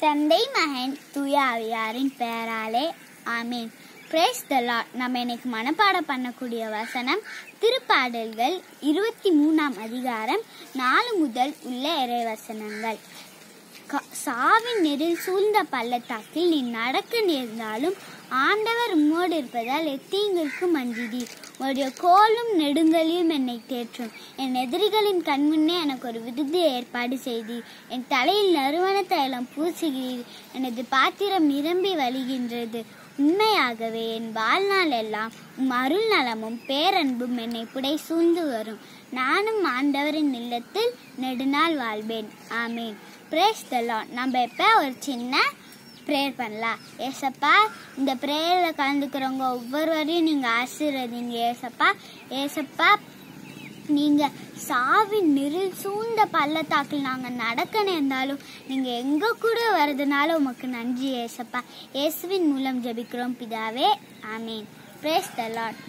தந்தை மகன் தூய ஆவியாரின் பெயராலே ஆமீன். Praise the Lord. நம்ம இன்னைக்கு மனப்பாடம் பண்ணக்கூடிய வசனம் திருப்பாடல்கள் 23ஆம் அதிகாரம் 4 முதல் உள்ள இறைவசனங்கள். சாவின் நெறில் சூழ்ந்த பள்ளத்தாக்கில் நீ நடக்க நேர்ந்தாலும் ஆண்டவர் உம்மோடு இருப்பதால் எத்தீங்கிற்கும் அஞ்சிடீர். உடைய கோலும் நெடுங்கலியும் என்னை தேற்றும். என் எதிரிகளின் கண்முன்னே எனக்கு ஒரு விருது ஏற்பாடு செய்தீர். என் தலையில் நறுமண தைலம் பூசுகிறீர். எனது பாத்திரம் நிரம்பி வழிகின்றது. உண்மையாகவே என் வாழ்நாள் எல்லாம் அருள் நலமும் பேரன்பும் என்னை புடை சூழ்ந்து வரும். நானும் ஆண்டவரின் இல்லத்தில் நெடுநாள் வாழ்வேன். ஆமீன். Praise the Lord. நம்ம இப்போ ஒரு சின்ன ப்ரேயர் பண்ணலாம். ஏசப்பா, இந்த ப்ரேயரில் கலந்துக்கிறவங்க ஒவ்வொருவரையும் நீங்கள் ஆசீர்வதிங்க. ஏசப்பா, நீங்கள் சாவின் நெறில் சூழ்ந்த பள்ளத்தாக்கில் நாங்கள் நடக்க நேர்ந்தாலும் நீங்கள் எங்கள் கூட வர்றதுனால உமக்கு நன்றி ஏசப்பா. இயேசுவின் மூலம் ஜெபிக்கிறோம் பிதாவே. ஆமீன். Praise the Lord.